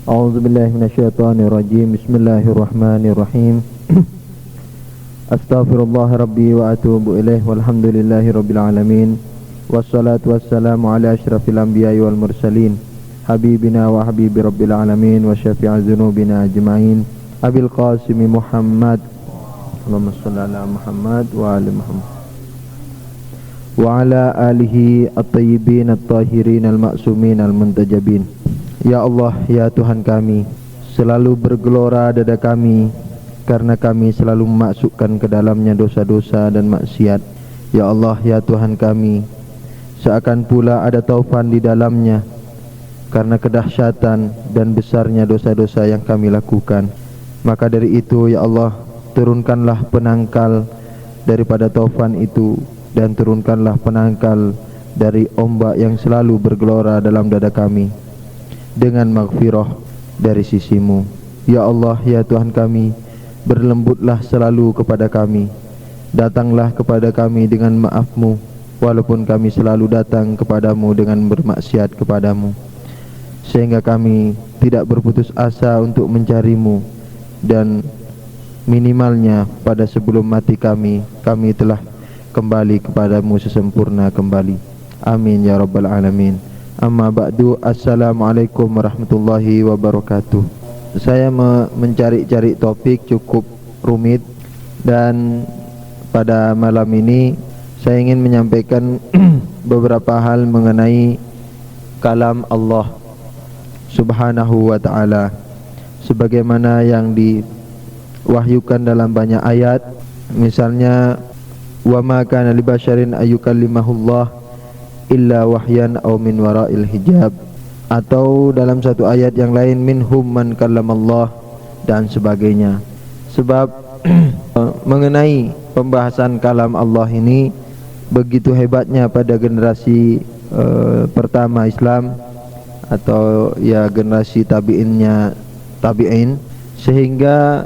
A'udzu billahi minasyaitonir rajim. Bismillahirrahmanirrahim. Astaghfirullah rabbi wa atubu ilaih. Walhamdulillahi rabbil alamin. Wassalatu wassalamu ala asyrafil anbiya'i wal mursalin, habibina wa habibi rabbil alamin wa syafi'i dzunubina ajma'in, Abil Qasim Muhammad. Allahumma shalli ala Muhammad wa ali Muhammad wa ala alihi at-tayyibin at-tahirin al-ma'sumin al-muntajabin. Ya Allah, ya Tuhan kami, selalu bergelora dada kami karena kami selalu memasukkan ke dalamnya dosa-dosa dan maksiat. Ya Allah, ya Tuhan kami, seakan pula ada taufan di dalamnya karena kedahsyatan dan besarnya dosa-dosa yang kami lakukan. Maka dari itu, ya Allah, turunkanlah penangkal daripada taufan itu, dan turunkanlah penangkal dari ombak yang selalu bergelora dalam dada kami dengan maghfirah dari sisimu. Ya Allah, ya Tuhan kami, berlembutlah selalu kepada kami, datanglah kepada kami dengan maafmu, walaupun kami selalu datang kepadamu dengan bermaksiat kepadamu, sehingga kami tidak berputus asa untuk mencarimu, dan minimalnya pada sebelum mati kami telah kembali kepadamu sesempurna kembali. Amin ya rabbal alamin. Amma ba'du. Assalamualaikum warahmatullahi wabarakatuh. Saya mencari-cari topik cukup rumit, dan pada malam ini saya ingin menyampaikan beberapa hal mengenai kalam Allah Subhanahu wa ta'ala, sebagaimana yang diwahyukan dalam banyak ayat. Misalnya, wa ma kana li basyarin ayyukallimahullah illa wahyan aw min wara'il hijab, atau dalam satu ayat yang lain minhum man kallamallah, dan sebagainya. Sebab mengenai pembahasan kalam Allah ini begitu hebatnya pada generasi pertama Islam, atau ya generasi tabi'in, sehingga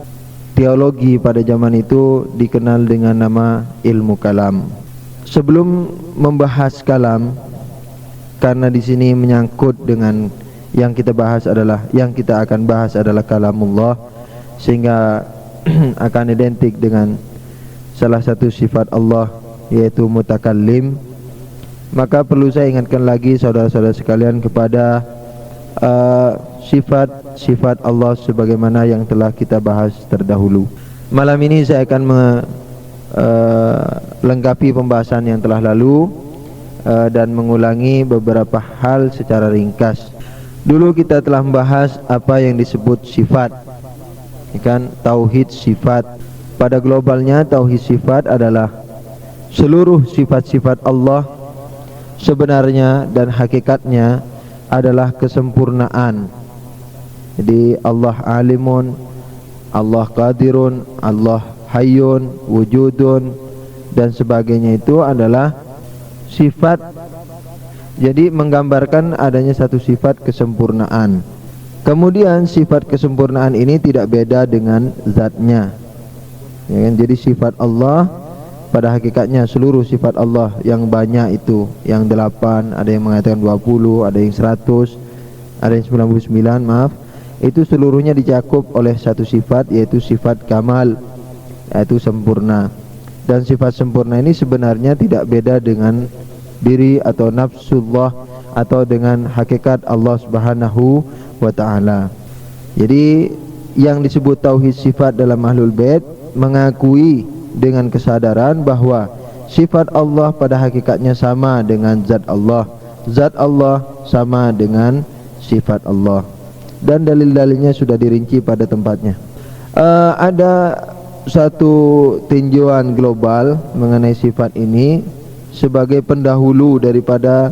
teologi pada zaman itu dikenal dengan nama ilmu kalam. Sebelum membahas kalam, karena di sini menyangkut dengan yang kita akan bahas adalah kalamullah, sehingga akan identik dengan salah satu sifat Allah, yaitu mutakallim. Maka perlu saya ingatkan lagi saudara-saudara sekalian kepada sifat-sifat Allah sebagaimana yang telah kita bahas terdahulu. Malam ini saya akan lengkapi pembahasan yang telah lalu dan mengulangi beberapa hal secara ringkas. Dulu kita telah membahas apa yang disebut sifat, kan? Tauhid sifat. Pada globalnya, tauhid sifat adalah seluruh sifat-sifat Allah sebenarnya dan hakikatnya adalah kesempurnaan. Jadi Allah alimun, Allah qadirun, Allah hayyun, wujudun, dan sebagainya itu adalah sifat. Jadi menggambarkan adanya satu sifat kesempurnaan. Kemudian sifat kesempurnaan ini tidak beda dengan zatnya, ya kan? Jadi sifat Allah pada hakikatnya, seluruh sifat Allah yang banyak itu, yang 8, ada yang mengatakan 20, ada yang 100, ada yang 99, itu seluruhnya dicakup oleh satu sifat, yaitu sifat kamal, yaitu sempurna. Dan sifat sempurna ini sebenarnya tidak beda dengan diri atau nafsullah, atau dengan hakikat Allah Subhanahu wa ta'ala. Jadi yang disebut tauhid sifat dalam Ahlul Bait mengakui dengan kesadaran bahwa sifat Allah pada hakikatnya sama dengan zat Allah, zat Allah sama dengan sifat Allah, dan dalil-dalilnya sudah dirinci pada tempatnya. Ada satu tinjauan global mengenai sifat ini sebagai pendahulu daripada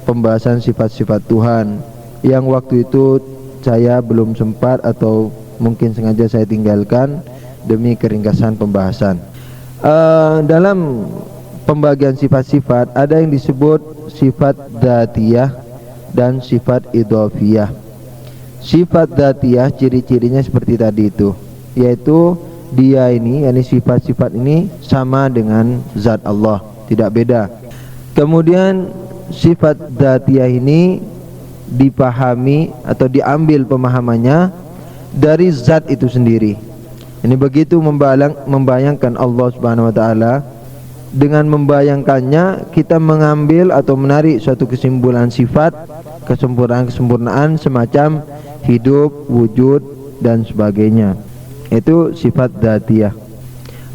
pembahasan sifat-sifat Tuhan, yang waktu itu saya belum sempat, atau mungkin sengaja saya tinggalkan demi keringkasan pembahasan. Dalam pembagian sifat-sifat ada yang disebut sifat dzatiyah dan sifat idhofiyah. Sifat dzatiyah ciri-cirinya seperti tadi itu, yaitu dia ini, yakni sifat-sifat ini sama dengan zat Allah, tidak beda. Kemudian sifat dzatiyah ini dipahami atau diambil pemahamannya dari zat itu sendiri. Ini begitu membayangkan Allah Subhanahu wa taala. Dengan membayangkannya kita mengambil atau menarik suatu kesimpulan sifat, kesempurnaan semacam hidup, wujud dan sebagainya. Itu sifat dzatiyah.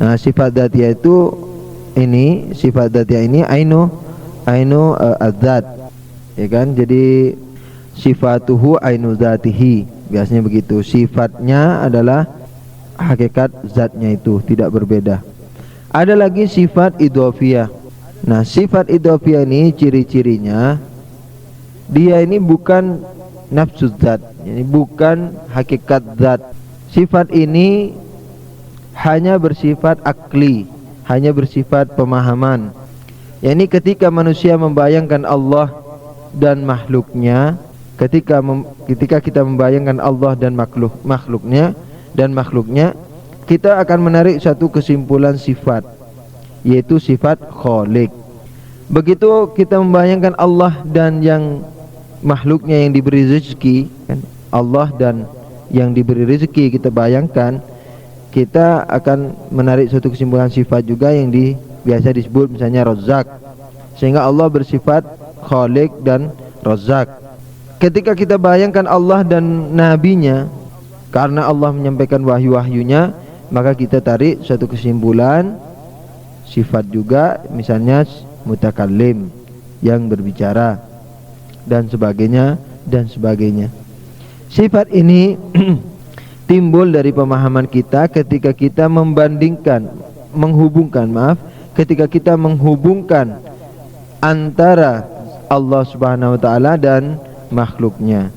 Nah, sifat dzatiyah itu sifat dzatiyah ini ainu adzat. Ya kan? Jadi sifatuhu ainu dzatihi. Biasanya begitu. Sifatnya adalah hakikat zatnya itu, tidak berbeda. Ada lagi sifat idhofiyah. Nah, sifat idhofiyah ini ciri-cirinya dia ini bukan nafsu zat, ini bukan hakikat zat. Sifat ini hanya bersifat akli, hanya bersifat pemahaman. Yani ketika manusia membayangkan Allah dan makhluknya, ketika kita membayangkan Allah dan makhluknya, kita akan menarik satu kesimpulan sifat, yaitu sifat Khaliq. Begitu kita membayangkan Allah dan yang makhluknya yang diberi rezeki, kan? Allah dan yang diberi rezeki kita bayangkan, kita akan menarik suatu kesimpulan sifat juga yang biasa disebut misalnya Razzaq. Sehingga Allah bersifat Khaliq dan Razzaq. Ketika kita bayangkan Allah dan nabinya, karena Allah menyampaikan wahyu-wahyunya, maka kita tarik suatu kesimpulan sifat juga, misalnya mutakallim, yang berbicara dan sebagainya. Sifat ini timbul dari pemahaman kita ketika kita ketika kita menghubungkan antara Allah Subhanahu wa taala dan makhluknya.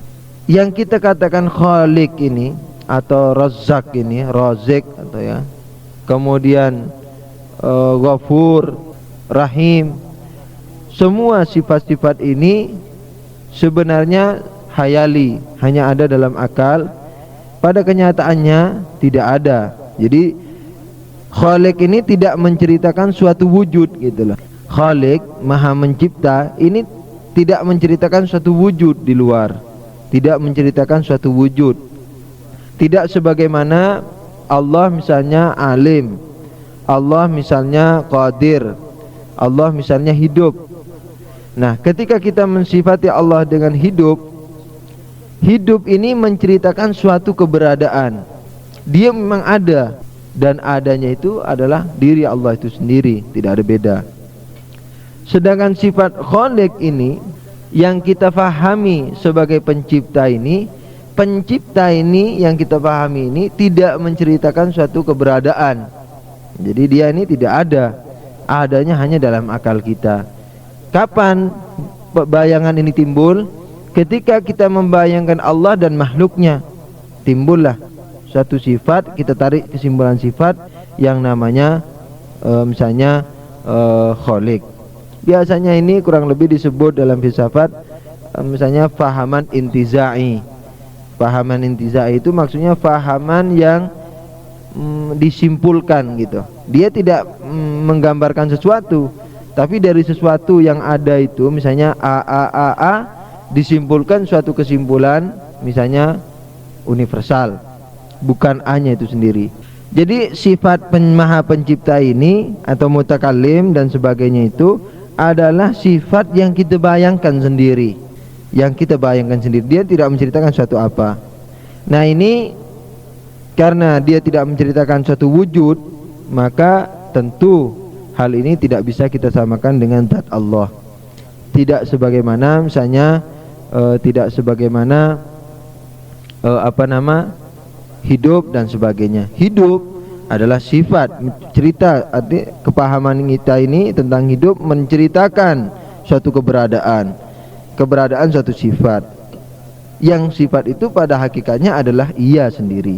Yang kita katakan Khaliq ini atau Razzaq ini, Razik atau ya, kemudian Ghafur, Rahim, semua sifat-sifat ini sebenarnya hayali, hanya ada dalam akal. Pada kenyataannya tidak ada. Jadi Khaliq ini tidak menceritakan suatu wujud gitu loh. Khaliq, Maha Mencipta, ini tidak menceritakan suatu wujud di luar, tidak menceritakan suatu wujud. Tidak sebagaimana Allah misalnya alim, Allah misalnya qadir, Allah misalnya hidup. Nah, ketika kita mensifati Allah dengan hidup, hidup ini menceritakan suatu keberadaan. Dia memang ada, dan adanya itu adalah diri Allah itu sendiri, tidak ada beda. Sedangkan sifat Khaliq ini yang kita fahami sebagai pencipta ini, yang kita pahami ini tidak menceritakan suatu keberadaan. Jadi dia ini tidak ada, adanya hanya dalam akal kita. Kapan bayangan ini timbul? Ketika kita membayangkan Allah dan makhluknya, timbullah suatu sifat, kita tarik kesimpulan sifat yang namanya misalnya Khaliq. Biasanya ini kurang lebih disebut dalam filsafat misalnya fahaman intizai. Fahaman intizai itu maksudnya fahaman yang disimpulkan gitu. Dia tidak menggambarkan sesuatu, tapi dari sesuatu yang ada itu, misalnya A disimpulkan suatu kesimpulan misalnya universal, bukan A-nya itu sendiri. Jadi sifat Maha Pencipta ini atau mutakallim dan sebagainya itu adalah sifat yang kita bayangkan sendiri. Dia tidak menceritakan suatu apa. Nah, ini karena dia tidak menceritakan suatu wujud, maka tentu hal ini tidak bisa kita samakan dengan zat Allah. Tidak sebagaimana misalnya hidup dan sebagainya. Hidup adalah sifat, cerita, kepahaman kita ini tentang hidup menceritakan suatu keberadaan suatu sifat, yang sifat itu pada hakikatnya adalah ia sendiri.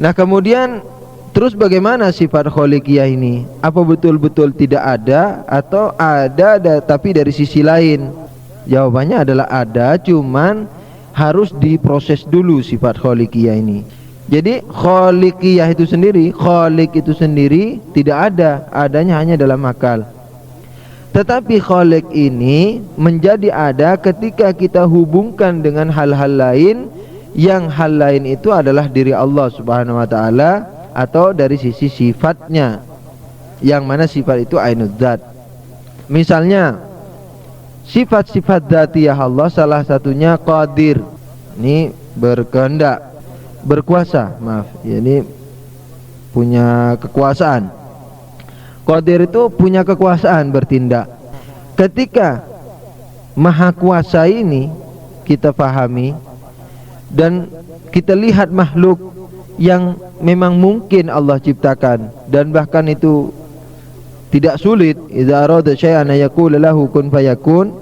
Nah, kemudian terus bagaimana sifat Khaliqiyah ini? Apa betul-betul tidak ada atau ada tapi dari sisi lain? Jawabannya adalah ada, cuman harus diproses dulu sifat Khaliqiyah ini. Jadi Khaliqiyah itu sendiri, Khaliq itu sendiri tidak ada, adanya hanya dalam akal. Tetapi Khaliq ini menjadi ada ketika kita hubungkan dengan hal-hal lain, yang hal lain itu adalah diri Allah Subhanahu wa taala atau dari sisi sifatnya, yang mana sifat itu ainud zat. Misalnya sifat-sifat dzatiyah Allah salah satunya qadir. Ini berkehendak, berkuasa, maaf, ya, ini punya kekuasaan. Qadir itu punya kekuasaan bertindak. Ketika maha kuasa ini kita pahami dan kita lihat makhluk yang memang mungkin Allah ciptakan dan bahkan itu tidak sulit, idza arada syai'an yaqulu lahu kun fayakun,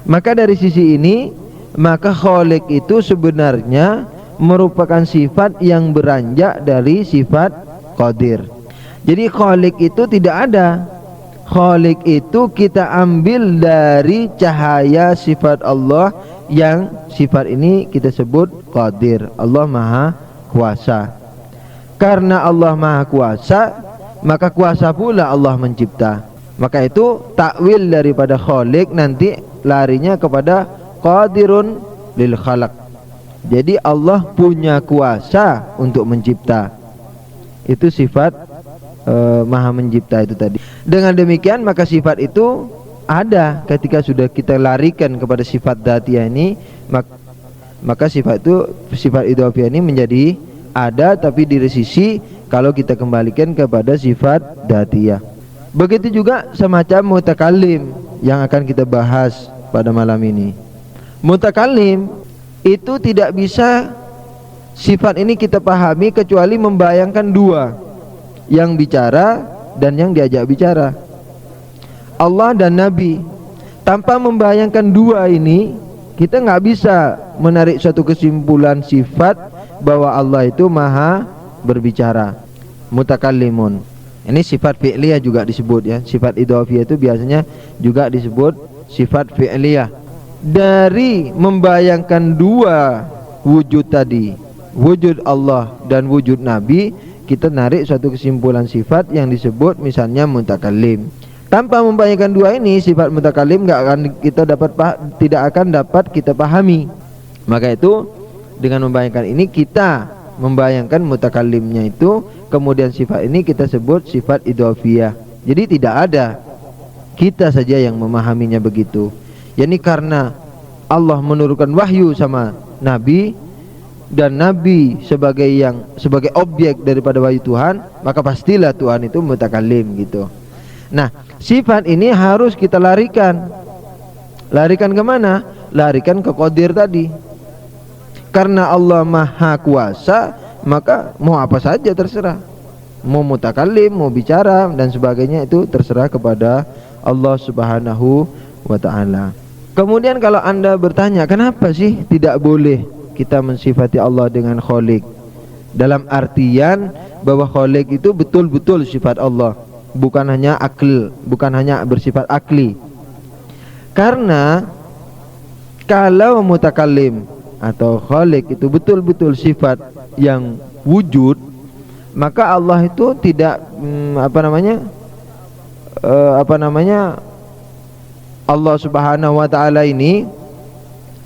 maka dari sisi ini maka Khaliq itu sebenarnya merupakan sifat yang beranjak dari sifat Qadir. Jadi Khaliq itu tidak ada. Khaliq itu kita ambil dari cahaya sifat Allah, yang sifat ini kita sebut Qadir. Allah maha kuasa. Karena Allah maha kuasa, maka kuasa pula Allah mencipta. Maka itu takwil daripada Khaliq nanti larinya kepada Qadirun lil khalaq. Jadi Allah punya kuasa untuk mencipta. Itu sifat maha mencipta itu tadi. Dengan demikian maka sifat itu ada ketika sudah kita larikan kepada sifat dzatiyah ini, maka sifat itu, sifat idhofiyah ini menjadi ada, tapi dari sisi kalau kita kembalikan kepada sifat dzatiyah. Begitu juga semacam mutakallim yang akan kita bahas pada malam ini. Mutakallim itu tidak bisa sifat ini kita pahami kecuali membayangkan dua, yang bicara dan yang diajak bicara, Allah dan Nabi. Tanpa membayangkan dua ini, kita nggak bisa menarik suatu kesimpulan sifat bahwa Allah itu maha berbicara, mutakallimun. Ini sifat fi'liyah juga disebut, ya. Sifat idhofiyah itu biasanya juga disebut sifat fi'liyah. Dari membayangkan dua wujud tadi, wujud Allah dan wujud Nabi, kita narik suatu kesimpulan sifat yang disebut misalnya mutakallim. Tanpa membayangkan dua ini, sifat mutakallim tidak akan dapat kita pahami. Maka itu dengan membayangkan ini kita membayangkan mutakallimnya itu, kemudian sifat ini kita sebut sifat idhofiyah. Jadi tidak ada, kita saja yang memahaminya begitu. Yani karena Allah menurunkan wahyu sama Nabi, dan Nabi sebagai objek daripada wahyu Tuhan, maka pastilah Tuhan itu mutakallim gitu. Nah, sifat ini harus kita larikan kemana? Larikan ke Qadir tadi. Karena Allah maha kuasa, maka mau apa saja terserah, mau mutakallim, mau bicara dan sebagainya, itu terserah kepada Allah Subhanahu wa ta'ala. Kemudian kalau Anda bertanya, kenapa sih tidak boleh kita mensifati Allah dengan Khaliq, dalam artian bahwa Khaliq itu betul-betul sifat Allah, bukan hanya akal, bukan hanya bersifat akli. Karena kalau mutakallim atau Khaliq itu betul-betul sifat yang wujud, maka Allah itu tidak Allah Subhanahu wa ta'ala ini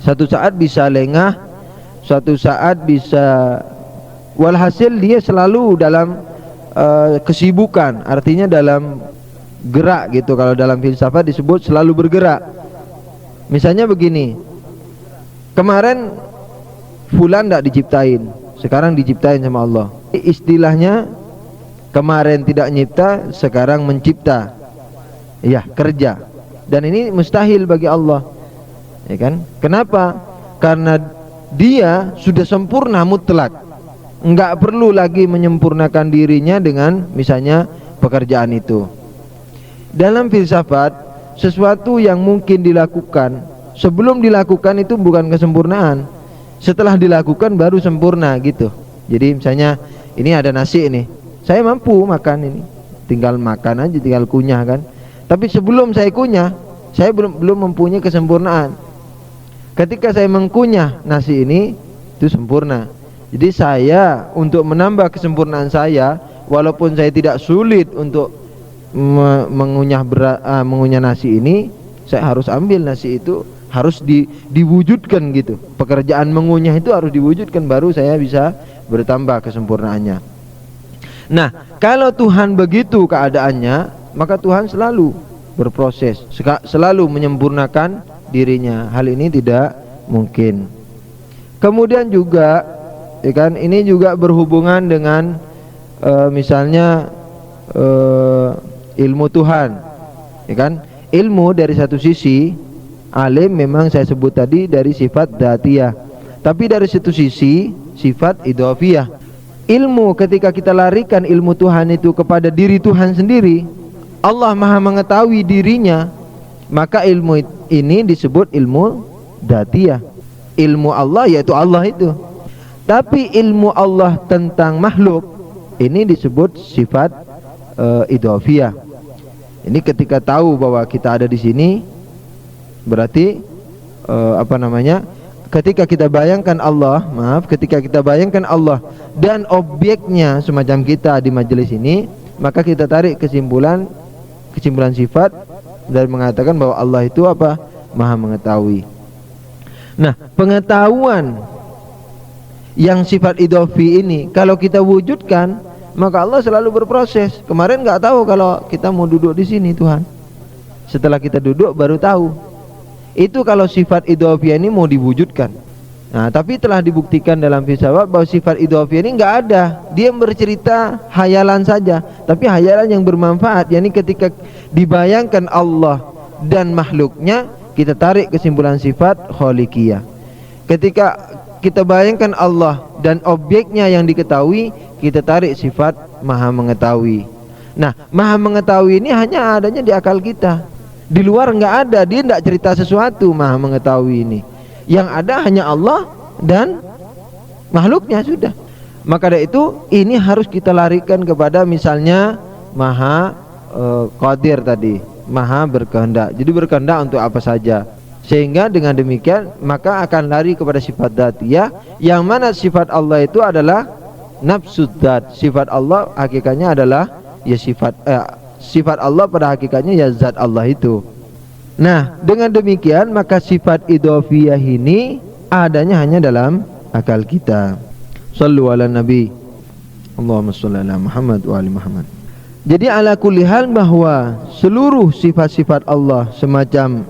satu saat bisa lengah, suatu saat bisa, walhasil dia selalu dalam kesibukan, artinya dalam gerak gitu. Kalau dalam filsafat disebut selalu bergerak. Misalnya begini, kemarin fulan tidak diciptain, sekarang diciptain sama Allah. Istilahnya kemarin tidak nyipta, sekarang mencipta, ya, kerja. Dan ini mustahil bagi Allah, ya kan? Kenapa? Karena dia sudah sempurna mutlak, enggak perlu lagi menyempurnakan dirinya dengan misalnya pekerjaan itu. Dalam filsafat, sesuatu yang mungkin dilakukan, sebelum dilakukan itu bukan kesempurnaan, setelah dilakukan baru sempurna gitu. Jadi misalnya ini ada nasi ini, saya mampu makan ini, tinggal makan aja, tinggal kunyah kan. Tapi sebelum saya kunyah, saya belum mempunyai kesempurnaan. Ketika saya mengkunyah nasi ini, itu sempurna. Jadi saya untuk menambah kesempurnaan saya, walaupun saya tidak sulit untuk mengunyah nasi ini, saya harus ambil nasi itu, harus diwujudkan gitu. Pekerjaan mengunyah itu harus diwujudkan, baru saya bisa bertambah kesempurnaannya. Nah, kalau Tuhan begitu keadaannya, maka Tuhan selalu berproses, selalu menyempurnakan dirinya. Hal ini tidak mungkin. Kemudian juga, ya kan, ini juga berhubungan dengan misalnya ilmu Tuhan, ya kan? Ilmu dari satu sisi, alim memang saya sebut tadi dari sifat dzatiyah, tapi dari satu sisi sifat idhofiyah. Ilmu ketika kita larikan ilmu Tuhan itu kepada diri Tuhan sendiri, Allah Maha mengetahui dirinya, maka ilmu ini disebut ilmu dzatiyah. Ilmu Allah yaitu Allah itu. Tapi ilmu Allah tentang makhluk ini disebut sifat idhofiyah. Ini ketika tahu bahwa kita ada di sini, berarti ketika kita bayangkan Allah, ketika kita bayangkan Allah dan objeknya semacam kita di majelis ini, maka kita tarik kesimpulan sifat dan mengatakan bahwa Allah itu apa? Maha mengetahui. Nah, pengetahuan yang sifat idhofi ini kalau kita wujudkan, maka Allah selalu berproses. Kemarin nggak tahu kalau kita mau duduk di sini, Tuhan. Setelah kita duduk baru tahu. Itu kalau sifat idhofiyah ini mau diwujudkan. Nah, tapi telah dibuktikan dalam filsafat bahwa sifat idhofiyah ini nggak ada. Dia bercerita hayalan saja, tapi hayalan yang bermanfaat. Yani ketika dibayangkan Allah dan makhluknya, kita tarik kesimpulan sifat khaliqiyah. Ketika kita bayangkan Allah dan objeknya yang diketahui, kita tarik sifat maha mengetahui. Nah, maha mengetahui ini hanya adanya di akal kita. Di luar nggak ada, dia tidak cerita sesuatu. Maha mengetahui ini, yang ada hanya Allah dan makhluknya, sudah. Maka dari itu ini harus kita larikan kepada misalnya maha qadir tadi, maha berkehendak. Jadi berkehendak untuk apa saja, sehingga dengan demikian maka akan lari kepada sifat dzatiyah, yang mana sifat Allah itu adalah nafsud dzat. Sifat Allah hakikatnya adalah ya sifat Allah pada hakikatnya ya zat Allah itu. Nah, dengan demikian maka sifat idhofiyah ini adanya hanya dalam akal kita. Shallu ala nabi, Allahumma shalli ala Muhammad wa ali Muhammad. Jadi ala kulli hal bahwa seluruh sifat-sifat Allah semacam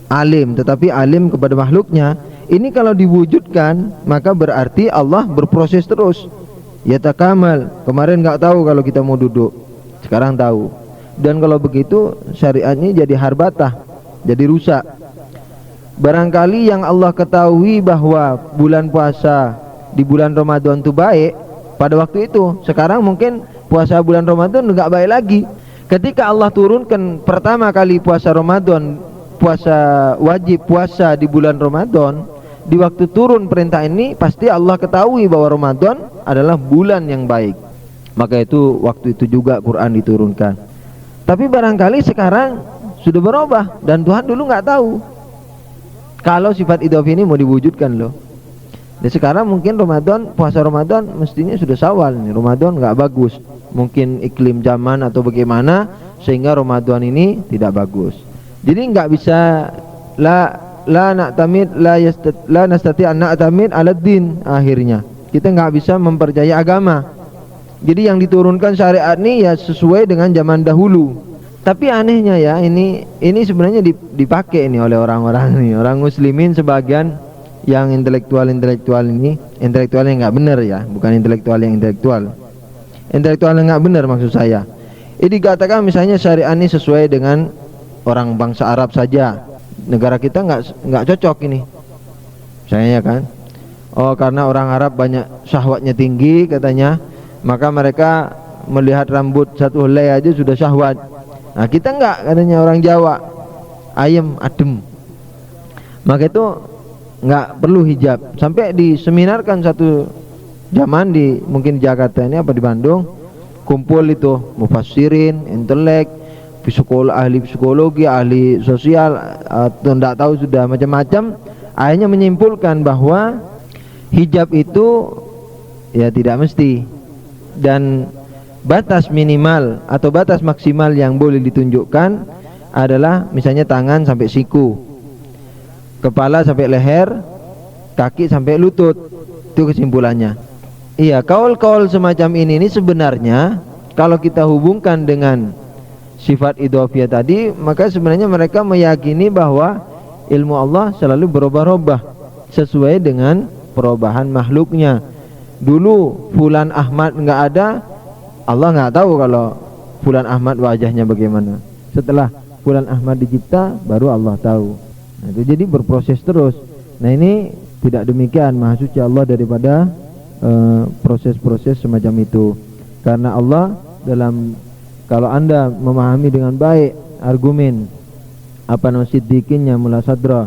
alim, tetapi alim kepada makhluknya, ini kalau diwujudkan maka berarti Allah berproses terus. Yatakamal. Kemarin nggak tahu kalau kita mau duduk, sekarang tahu. Dan kalau begitu syariatnya jadi harbatah, jadi rusak. Barangkali yang Allah ketahui bahwa bulan puasa di bulan Ramadan itu baik pada waktu itu, sekarang mungkin puasa bulan Ramadan enggak baik lagi. Ketika Allah turunkan pertama kali puasa Ramadan, puasa wajib puasa di bulan Ramadan, di waktu turun perintah ini pasti Allah ketahui bahwa Ramadan adalah bulan yang baik. Maka itu waktu itu juga Quran diturunkan. Tapi barangkali sekarang sudah berubah dan Tuhan dulu nggak tahu kalau sifat idhofi ini mau diwujudkan loh. Dan sekarang mungkin Ramadan, puasa Ramadan mestinya sudah Syawal nih. Ramadan nggak bagus, mungkin iklim zaman atau bagaimana sehingga Ramadan ini tidak bagus. Jadi nggak bisa la nastati an na'tamid 'ala din. Akhirnya kita nggak bisa mempercayai agama. Jadi yang diturunkan syariat ini ya sesuai dengan zaman dahulu. Tapi anehnya ya, ini sebenarnya dipakai ini oleh orang-orang ini, orang muslimin sebagian yang intelektual ini, intelektual yang nggak benar ya, bukan intelektual yang intelektual yang nggak benar maksud saya. Ini dikatakan misalnya syariat ini sesuai dengan orang bangsa Arab saja, negara kita nggak cocok ini, misalnya kan. Oh, karena orang Arab banyak syahwatnya tinggi katanya, maka mereka melihat rambut satu helai aja sudah syahwat. Nah, kita enggak, katanya orang Jawa, ayam adem. Maka itu enggak perlu hijab. Sampai diseminarkan satu zaman mungkin di Jakarta ini apa di Bandung, kumpul itu mufassirin, intelek, ahli psikologi, ahli sosial, atau enggak tahu sudah macam-macam. Akhirnya menyimpulkan bahwa hijab itu ya tidak mesti, dan batas minimal atau batas maksimal yang boleh ditunjukkan adalah misalnya tangan sampai siku, kepala sampai leher, kaki sampai lutut. Itu kesimpulannya. Iya, kaul-kaul semacam ini sebenarnya kalau kita hubungkan dengan sifat idhofiyah tadi, maka sebenarnya mereka meyakini bahwa ilmu Allah selalu berubah-ubah sesuai dengan perubahan makhluknya. Dulu Fulan Ahmad nggak ada, Allah nggak tahu kalau Fulan Ahmad wajahnya bagaimana. Setelah Fulan Ahmad dicipta, baru Allah tahu. Nah, itu jadi berproses terus. Nah, ini tidak demikian, maha suci Allah daripada proses-proses semacam itu. Karena Allah kalau anda memahami dengan baik argumen siddiqinnya Mullah Sadra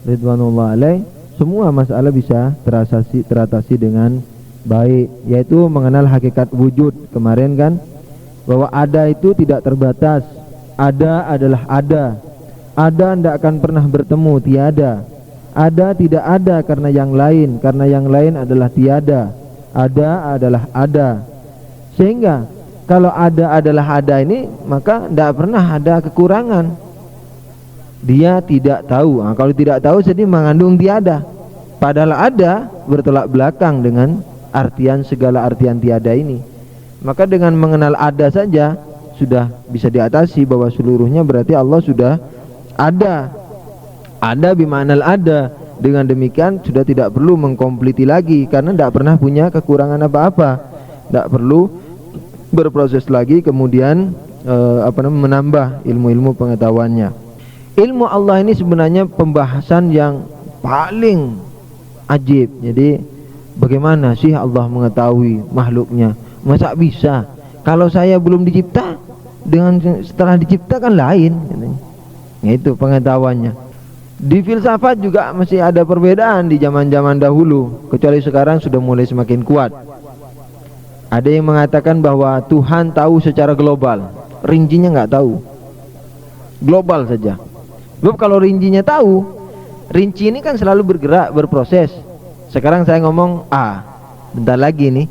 ridwanullah alaih, semua masalah bisa teratasi dengan baik, yaitu mengenal hakikat wujud. Kemarin kan bahwa ada itu tidak terbatas, ada adalah ada tidak akan pernah bertemu, tiada. Ada tidak ada karena yang lain adalah tiada. Ada adalah ada. Sehingga kalau ada adalah ada ini, maka tidak pernah ada kekurangan. Dia tidak tahu. Nah, kalau tidak tahu jadi mengandung tiada. Padahal ada bertolak belakang dengan segala artian tiada ini. Maka dengan mengenal ada saja sudah bisa diatasi bahwa seluruhnya berarti Allah sudah ada. Ada bimanal ada. Dengan demikian sudah tidak perlu mengkompliti lagi, karena tidak pernah punya kekurangan apa-apa. Tidak perlu berproses lagi kemudian menambah ilmu-ilmu pengetahuannya. Ilmu Allah ini sebenarnya pembahasan yang paling ajib. Jadi bagaimana sih Allah mengetahui makhluknya? Masa bisa? Kalau saya belum dicipta, dengan setelah dicipta kan lain. Nah, itu pengetahuannya. Di filsafat juga masih ada perbedaan di zaman-zaman dahulu, kecuali sekarang sudah mulai semakin kuat. Ada yang mengatakan bahwa Tuhan tahu secara global, rincinya nggak tahu, global saja. Sebab kalau rincinya tahu, rinci ini kan selalu bergerak, berproses. Sekarang saya ngomong A, bentar lagi nih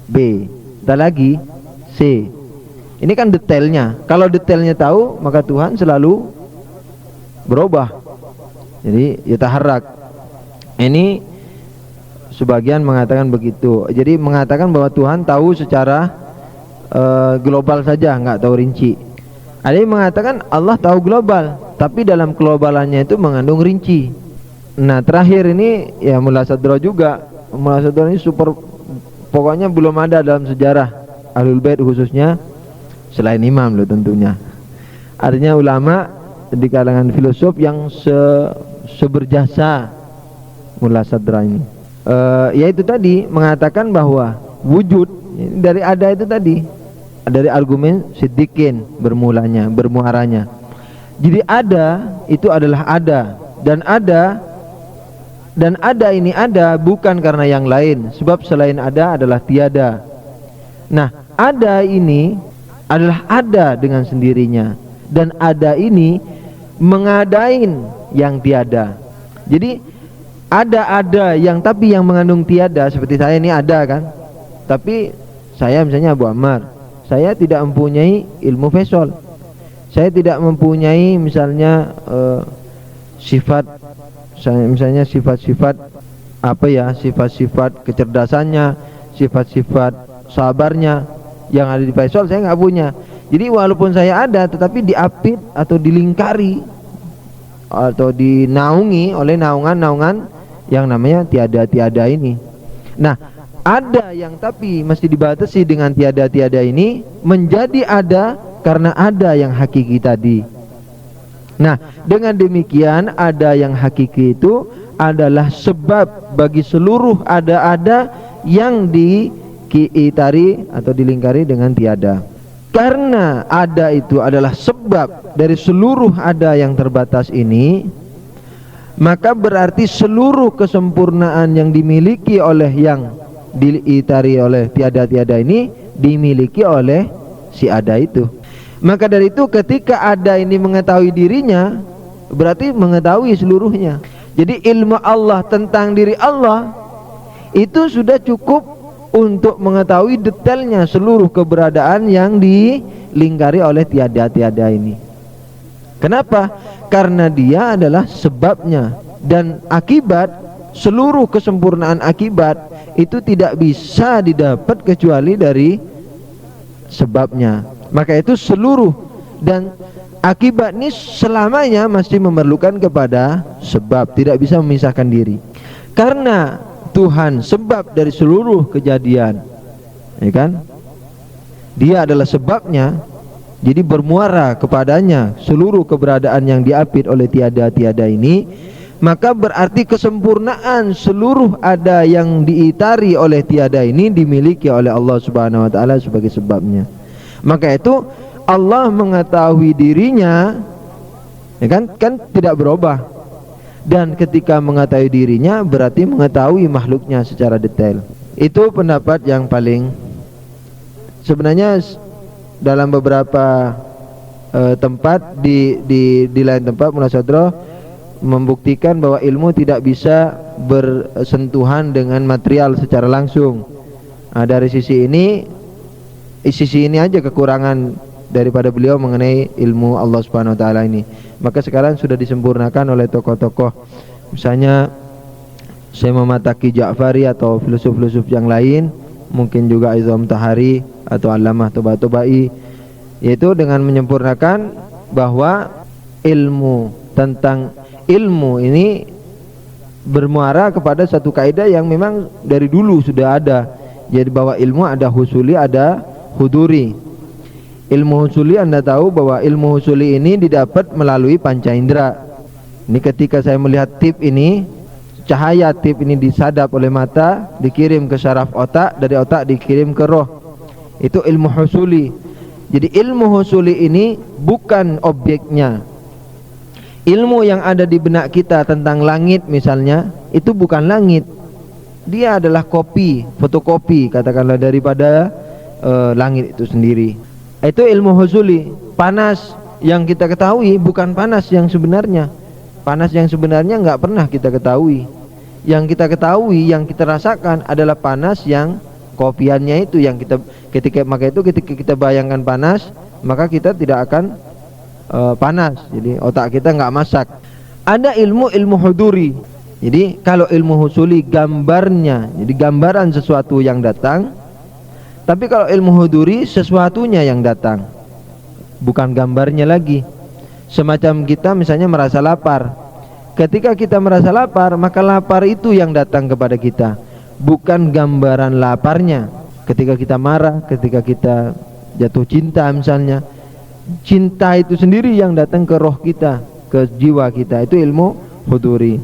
B, bentar lagi C. Ini kan detailnya. Kalau detailnya tahu, maka Tuhan selalu berubah. Jadi yataharrak. Ini sebagian mengatakan begitu. Jadi mengatakan bahwa Tuhan tahu secara global saja, nggak tahu rinci. Ada yang mengatakan Allah tahu global, tapi dalam globalannya itu mengandung rinci. Nah, terakhir ini ya Mullah Sadra juga. Mullah Sadra ini super, pokoknya belum ada dalam sejarah Ahlul Bait khususnya, selain imam loh tentunya. Artinya ulama di kalangan filosof yang seberjasa Mullah Sadra ini, yaitu tadi mengatakan bahwa wujud dari ada itu tadi, dari argumen siddiqin bermuaranya. Jadi ada itu adalah ada, dan ini ada bukan karena yang lain, sebab selain ada adalah tiada. Nah, ada ini adalah ada dengan sendirinya, dan ada ini mengadain yang tiada. Jadi ada yang tapi yang mengandung tiada. Seperti saya ini ada kan, tapi saya misalnya Abu Ammar, saya tidak mempunyai ilmu Faisal, saya tidak mempunyai misalnya sifat, misalnya sifat-sifat sifat-sifat kecerdasannya, sifat-sifat sabarnya yang ada di Faisal saya nggak punya. Jadi walaupun saya ada, tetapi diapit atau dilingkari atau dinaungi oleh naungan-naungan yang namanya tiada-tiada ini. Nah, ada yang tapi masih dibatasi dengan tiada-tiada ini menjadi ada karena ada yang hakiki tadi. Nah, dengan demikian ada yang hakiki itu adalah sebab bagi seluruh ada-ada yang diitari atau dilingkari dengan tiada. Karena ada itu adalah sebab dari seluruh ada yang terbatas ini, maka berarti seluruh kesempurnaan yang dimiliki oleh yang diitari oleh tiada-tiada ini dimiliki oleh si ada itu. Maka dari itu ketika ada ini mengetahui dirinya, berarti mengetahui seluruhnya. Jadi ilmu Allah tentang diri Allah itu sudah cukup untuk mengetahui detailnya seluruh keberadaan yang dilingkari oleh tiada-tiada ini. Kenapa? Karena dia adalah sebabnya, dan akibat, seluruh kesempurnaan akibat itu tidak bisa didapat kecuali dari sebabnya. Maka itu seluruh dan akibat ini selamanya masih memerlukan kepada sebab, tidak bisa memisahkan diri. Karena Tuhan sebab dari seluruh kejadian, ya kan? Dia adalah sebabnya, jadi bermuara kepadanya seluruh keberadaan yang diapit oleh tiada-tiada ini. Maka berarti kesempurnaan seluruh ada yang diitari oleh tiada ini dimiliki oleh Allah Subhanahu wa taala sebagai sebabnya. Maka itu Allah mengetahui dirinya, ya kan tidak berubah. Dan ketika mengetahui dirinya berarti mengetahui makhluknya secara detail. Itu pendapat yang paling, sebenarnya dalam beberapa tempat di lain tempat Munasadroh membuktikan bahwa ilmu tidak bisa bersentuhan dengan material secara langsung. Dari sisi ini aja kekurangan daripada beliau mengenai ilmu Allah Subhanahu wa taala ini. Maka sekarang sudah disempurnakan oleh tokoh-tokoh, misalnya Syekh Muhammad Taqi Ja'fari atau filosof-filosof yang lain, mungkin juga Izam Tahari atau Allamah Tabatabai, yaitu dengan menyempurnakan bahwa ilmu tentang ilmu ini bermuara kepada satu kaidah yang memang dari dulu sudah ada. Jadi bahwa ilmu ada husuli, ada huduri. Ilmu husuli, Anda tahu bahwa ilmu husuli ini didapat melalui panca indera. Ini ketika saya melihat tip ini, cahaya tip ini disadap oleh mata, dikirim ke syaraf otak, dari otak dikirim ke roh. Itu ilmu husuli. Jadi ilmu husuli ini bukan objeknya. Ilmu yang ada di benak kita tentang langit misalnya, itu bukan langit. Dia adalah kopi, fotokopi katakanlah daripada langit itu sendiri. Itu ilmu husuli. Panas yang kita ketahui bukan panas yang sebenarnya. Panas yang sebenarnya enggak pernah kita ketahui. Yang kita ketahui, yang kita rasakan adalah panas yang kopiannya itu, yang kita ketika kita bayangkan panas, maka kita tidak akan panas. Jadi otak kita enggak masak. Ada ilmu huduri. Jadi kalau ilmu husuli gambarnya, jadi gambaran sesuatu yang datang. Tapi kalau ilmu huduri sesuatunya yang datang, bukan gambarnya lagi. Semacam kita misalnya merasa lapar. Ketika kita merasa lapar, maka lapar itu yang datang kepada kita, bukan gambaran laparnya. Ketika kita marah, ketika kita jatuh cinta misalnya, cinta itu sendiri yang datang ke roh kita, ke jiwa kita. Itu ilmu huduri.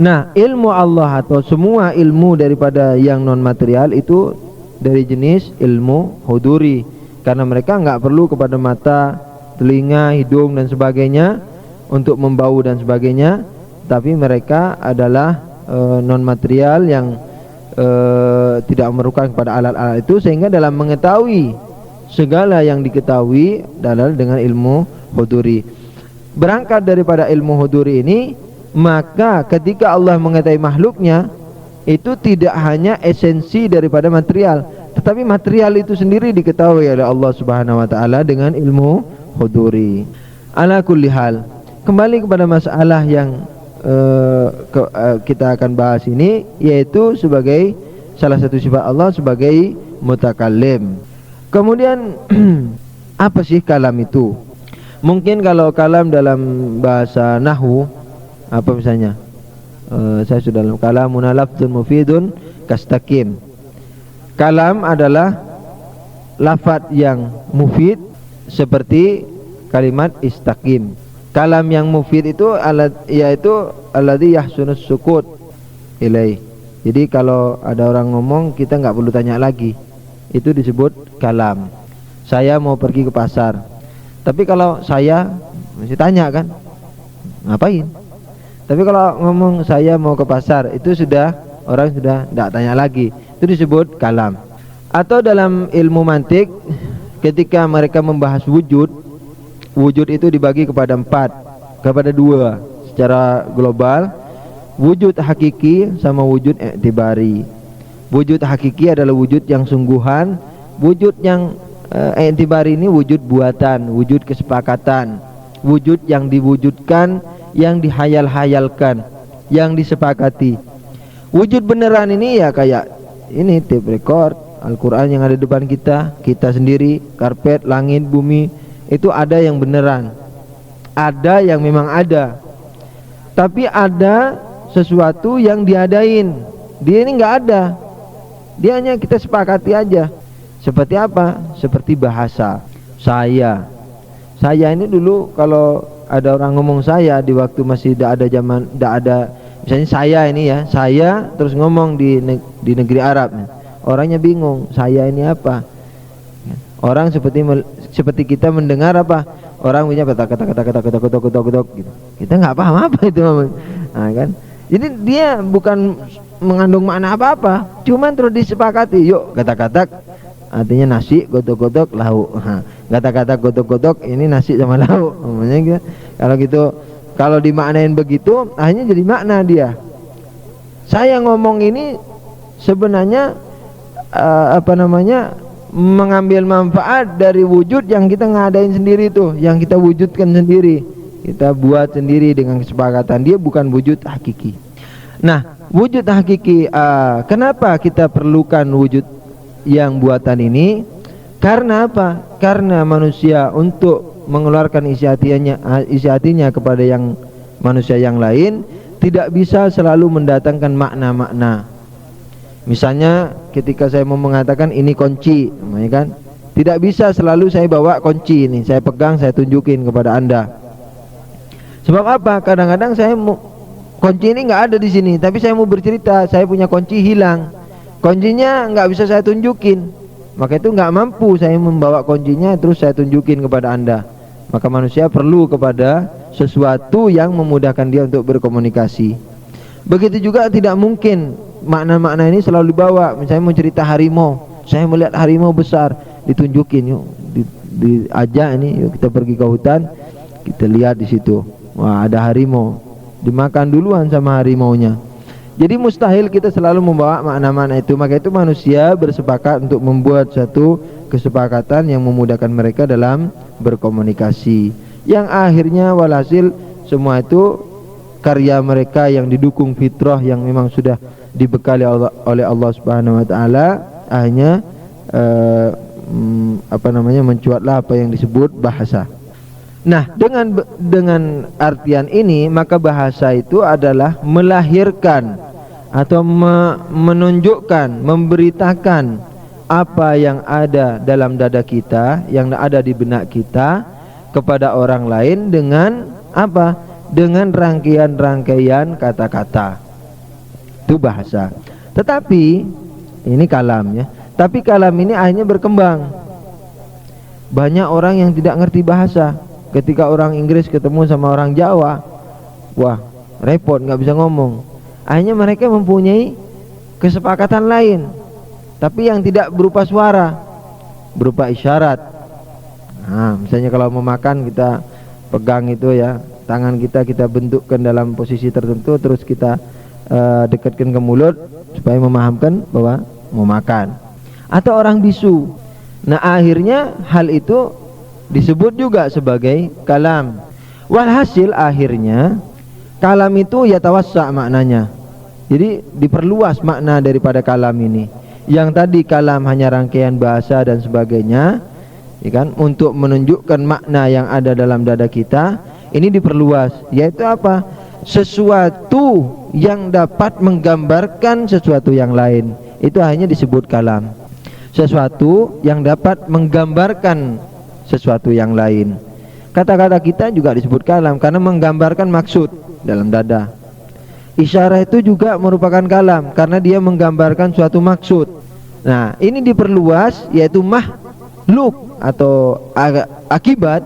Nah, ilmu Allah atau semua ilmu daripada yang non material itu dari jenis ilmu huduri, karena mereka enggak perlu kepada mata, telinga, hidung dan sebagainya untuk membau dan sebagainya, tapi mereka adalah non material yang tidak memerlukan kepada alat-alat itu, sehingga dalam mengetahui segala yang diketahui adalah dengan ilmu huduri. Berangkat daripada ilmu huduri ini, maka ketika Allah mengetahui makhluknya, itu tidak hanya esensi daripada material, tetapi material itu sendiri diketahui oleh Allah Subhanahu wa taala dengan ilmu huduri. Ala kulli hal, kembali kepada masalah yang kita akan bahas ini, yaitu sebagai salah satu sifat Allah sebagai mutakallim. Kemudian apa sih kalam itu? Mungkin kalau kalam dalam bahasa nahwu apa misalnya? Saya sudah dalam kalamun lafzun mufidun kastaqim. Kalam adalah lafaz yang mufid seperti kalimat istaqim. Kalam yang mufid itu yaitu alladzi yahsunus sukut ilai. Jadi kalau ada orang ngomong kita enggak perlu tanya lagi. Itu disebut kalam. Saya mau pergi ke pasar. Tapi kalau saya mesti tanya kan? Ngapain? Tapi kalau ngomong saya mau ke pasar, itu sudah orang sudah tidak tanya lagi. Itu disebut kalam. Atau dalam ilmu mantik, ketika mereka membahas wujud, wujud itu dibagi kepada 4, kepada 2 secara global. Wujud hakiki sama wujud i'tibari. Wujud hakiki adalah wujud yang sungguhan, wujud yang i'tibar ini wujud buatan, wujud kesepakatan, wujud yang diwujudkan, yang dihayal-hayalkan, yang disepakati. Wujud beneran ini ya kayak ini tape record, Al-Quran yang ada di depan kita, kita sendiri, karpet, langit, bumi, itu ada yang beneran, ada yang memang ada. Tapi ada sesuatu yang diadain, dia ini nggak ada, dia hanya kita sepakati aja. Seperti apa? Seperti bahasa. Saya ini dulu kalau ada orang ngomong saya di waktu masih tidak ada zaman, tidak ada, misalnya saya ini ya, saya terus ngomong di negeri Arab, orangnya bingung, saya ini apa? Orang seperti kita mendengar apa? Orang punya kata-kata gitu. Kita nggak paham apa itu, nah, kan? Jadi dia bukan mengandung makna apa-apa, cuman terus disepakati. Yuk kata-kata artinya nasi, godok-godok, lauk. Kata-kata godok-godok ini nasi sama lauk. Namanya gitu. Kalau gitu, kalau dimaknain begitu, akhirnya jadi makna dia. Saya ngomong ini sebenarnya mengambil manfaat dari wujud yang kita ngadain sendiri tuh, yang kita wujudkan sendiri, kita buat sendiri dengan kesepakatan. Dia bukan wujud hakiki. Nah, wujud hakiki, kenapa kita perlukan wujud yang buatan ini? Karena apa? Karena manusia untuk mengeluarkan isi hatinya kepada yang manusia yang lain tidak bisa selalu mendatangkan makna-makna. Misalnya ketika saya mau mengatakan ini kunci, kan? Tidak bisa selalu saya bawa kunci ini, saya pegang, saya tunjukin kepada Anda. Sebab apa? Kadang-kadang saya mau kunci ini nggak ada di sini, tapi saya mau bercerita, saya punya kunci hilang. Kuncinya nggak bisa saya tunjukin, maka itu nggak mampu saya membawa kuncinya terus saya tunjukin kepada Anda. Maka manusia perlu kepada sesuatu yang memudahkan dia untuk berkomunikasi. Begitu juga tidak mungkin makna-makna ini selalu dibawa. Misalnya mau cerita harimau, saya melihat harimau besar, ditunjukin, yuk diajak ini, yuk kita pergi ke hutan, kita lihat di situ, wah ada harimau, dimakan duluan sama harimaunya. Jadi mustahil kita selalu membawa makna-makna itu. Maka itu manusia bersepakat untuk membuat satu kesepakatan yang memudahkan mereka dalam berkomunikasi, yang akhirnya walhasil semua itu karya mereka yang didukung fitrah yang memang sudah dibekali oleh Allah Subhanahu wa taala. Akhirnya mencuatlah apa yang disebut bahasa. Nah, dengan artian ini maka bahasa itu adalah melahirkan atau menunjukkan, memberitakan apa yang ada dalam dada kita, yang ada di benak kita kepada orang lain dengan apa? Dengan rangkaian-rangkaian kata-kata. Itu bahasa. Tetapi ini kalamnya. Tapi kalam ini akhirnya berkembang. Banyak orang yang tidak ngerti bahasa. Ketika orang Inggris ketemu sama orang Jawa, wah repot, nggak bisa ngomong. Akhirnya mereka mempunyai kesepakatan lain, tapi yang tidak berupa suara, berupa isyarat. Nah, misalnya kalau mau makan kita pegang itu ya, tangan kita bentukkan dalam posisi tertentu, terus kita dekatkan ke mulut supaya memahamkan bahwa mau makan. Atau orang bisu. Nah, akhirnya hal itu disebut juga sebagai kalam. Walhasil akhirnya kalam itu ya tawassa maknanya. Jadi diperluas makna daripada kalam ini. Yang tadi kalam hanya rangkaian bahasa dan sebagainya, ya kan, untuk menunjukkan makna yang ada dalam dada kita, ini diperluas, yaitu apa? Sesuatu yang dapat menggambarkan sesuatu yang lain, itu hanya disebut kalam. Sesuatu yang dapat menggambarkan sesuatu yang lain. Kata-kata kita juga disebut kalam karena menggambarkan maksud dalam dada. Isyarah itu juga merupakan kalam karena dia menggambarkan suatu maksud. Nah, ini diperluas, yaitu makhluk atau akibat,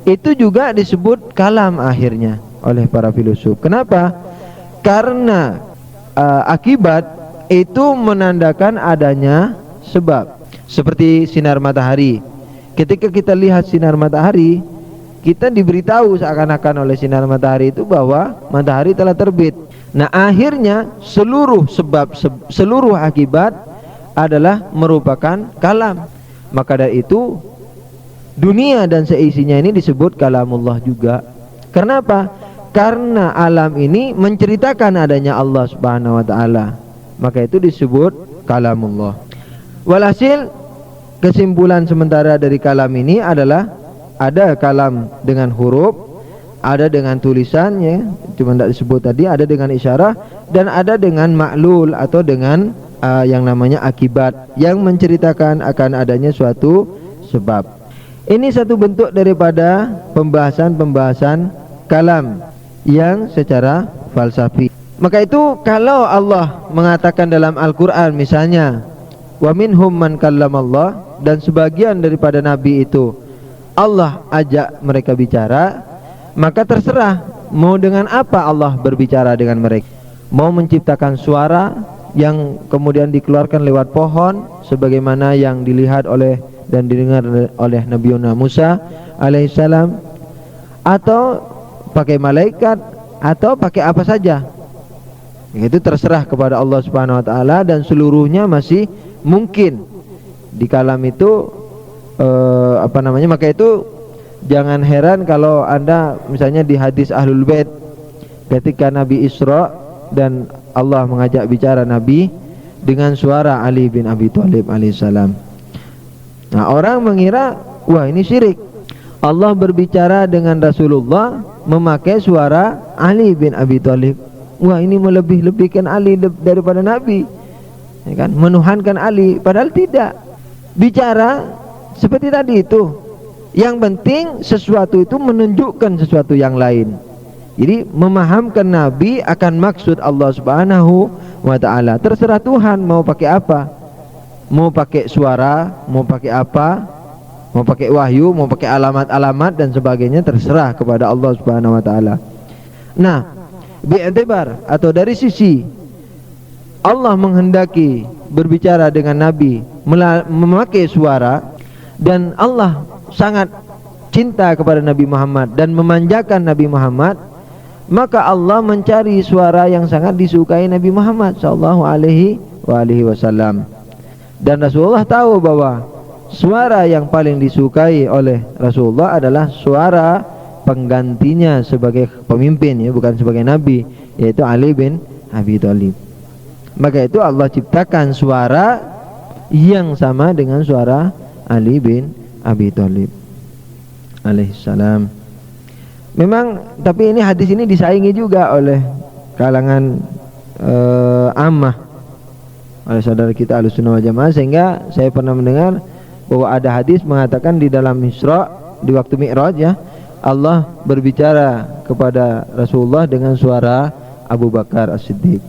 itu juga disebut kalam akhirnya oleh para filosof. Kenapa? Karena akibat itu menandakan adanya sebab. Seperti sinar matahari. Ketika kita lihat sinar matahari, kita diberitahu seakan-akan oleh sinar matahari itu bahwa matahari telah terbit. Nah, akhirnya seluruh sebab seluruh akibat adalah merupakan kalam. Maka dari itu dunia dan seisinya ini disebut kalamullah juga. Kenapa? Karena alam ini menceritakan adanya Allah Subhanahu wa taala. Maka itu disebut kalamullah. Walhasil kesimpulan sementara dari kalam ini adalah ada kalam dengan huruf, ada dengan tulisannya, cuma tidak disebut tadi, ada dengan isyarah, dan ada dengan ma'lul atau dengan yang namanya akibat yang menceritakan akan adanya suatu sebab. Ini satu bentuk daripada pembahasan kalam yang secara falsafi. Maka itu kalau Allah mengatakan dalam Al-Quran misalnya wa minhum man kallamallah, dan sebagian daripada nabi itu Allah ajak mereka bicara, maka terserah mau dengan apa Allah berbicara dengan mereka. Mau menciptakan suara yang kemudian dikeluarkan lewat pohon sebagaimana yang dilihat oleh dan didengar oleh Nabi Musa alaihissalam, atau pakai malaikat, atau pakai apa saja, itu terserah kepada Allah Subhanahu wa taala, dan seluruhnya masih mungkin di kalam itu. Maka itu jangan heran kalau Anda misalnya di hadis Ahlul Bait ketika Nabi Isra dan Allah mengajak bicara Nabi dengan suara Ali bin Abi Thalib alaihissalam. Nah, orang mengira wah ini syirik. Allah berbicara dengan Rasulullah memakai suara Ali bin Abi Thalib. Wah, ini melebih-lebihkan Ali daripada Nabi, ya kan? Menuhankan Ali, padahal tidak. Bicara seperti tadi itu. Yang penting sesuatu itu menunjukkan sesuatu yang lain. Jadi memahamkan Nabi akan maksud Allah Subhanahu wa taala. Terserah Tuhan mau pakai apa. Mau pakai suara, mau pakai apa, mau pakai wahyu, mau pakai alamat-alamat dan sebagainya, terserah kepada Allah Subhanahu wa taala. Nah, bi'tibar atau dari sisi Allah menghendaki berbicara dengan Nabi memakai suara, dan Allah sangat cinta kepada Nabi Muhammad dan memanjakan Nabi Muhammad, maka Allah mencari suara yang sangat disukai Nabi Muhammad sallallahu alaihi wasallam. Dan Rasulullah tahu bahwa suara yang paling disukai oleh Rasulullah adalah suara penggantinya sebagai pemimpin, ya, bukan sebagai nabi, yaitu Ali bin Abi Thalib. Maka itu Allah ciptakan suara yang sama dengan suara Ali bin Abi Thalib alaihissalam. Memang, tapi ini hadis ini disaingi juga oleh kalangan ammah, oleh saudara kita Ahlussunnah wal Jamaah, sehingga saya pernah mendengar bahwa ada hadis mengatakan di dalam Isra, di waktu Mi'raj, ya, Allah berbicara kepada Rasulullah dengan suara Abu Bakar As-Siddiq.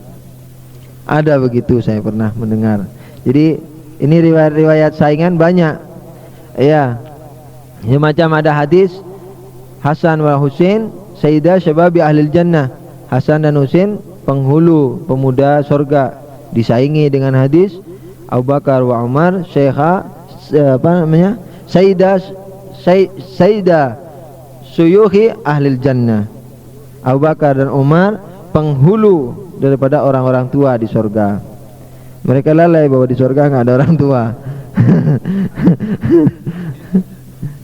Ada begitu, saya pernah mendengar. Jadi ini riwayat-riwayat saingan banyak, ya. Macam ada hadis Hasan wa Husain Sayyidah Syababi Ahlil Jannah, Hasan dan Husain penghulu pemuda surga, disaingi dengan hadis Abu Bakar wa Umar Sayyidah Suyuhi Ahlil Jannah. Abu Bakar dan Umar penghulu daripada orang-orang tua di surga. Mereka lalai bahwa di surga nggak ada orang tua.